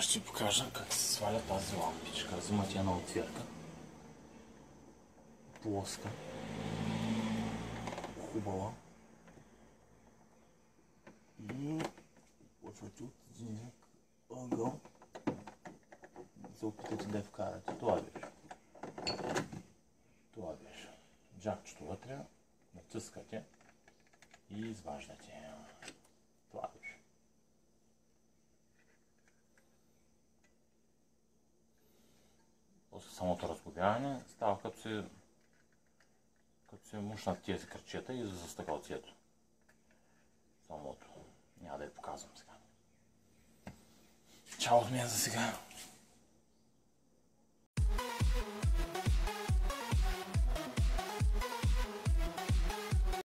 ще покажа как се сваля тази лампичка. Взимате една отвирка. Плоска. Хубава. И почвате от един ъгъл. Се опитате да я вкарате. Това беше. Това беше. Джакчето вътре. Натискате. И изваждате. Това беше. После самото разглобяване става като се мушнат тези кръчета и за стъкалцето. Самото. Няма да я показвам сега. Чао от мен за сега.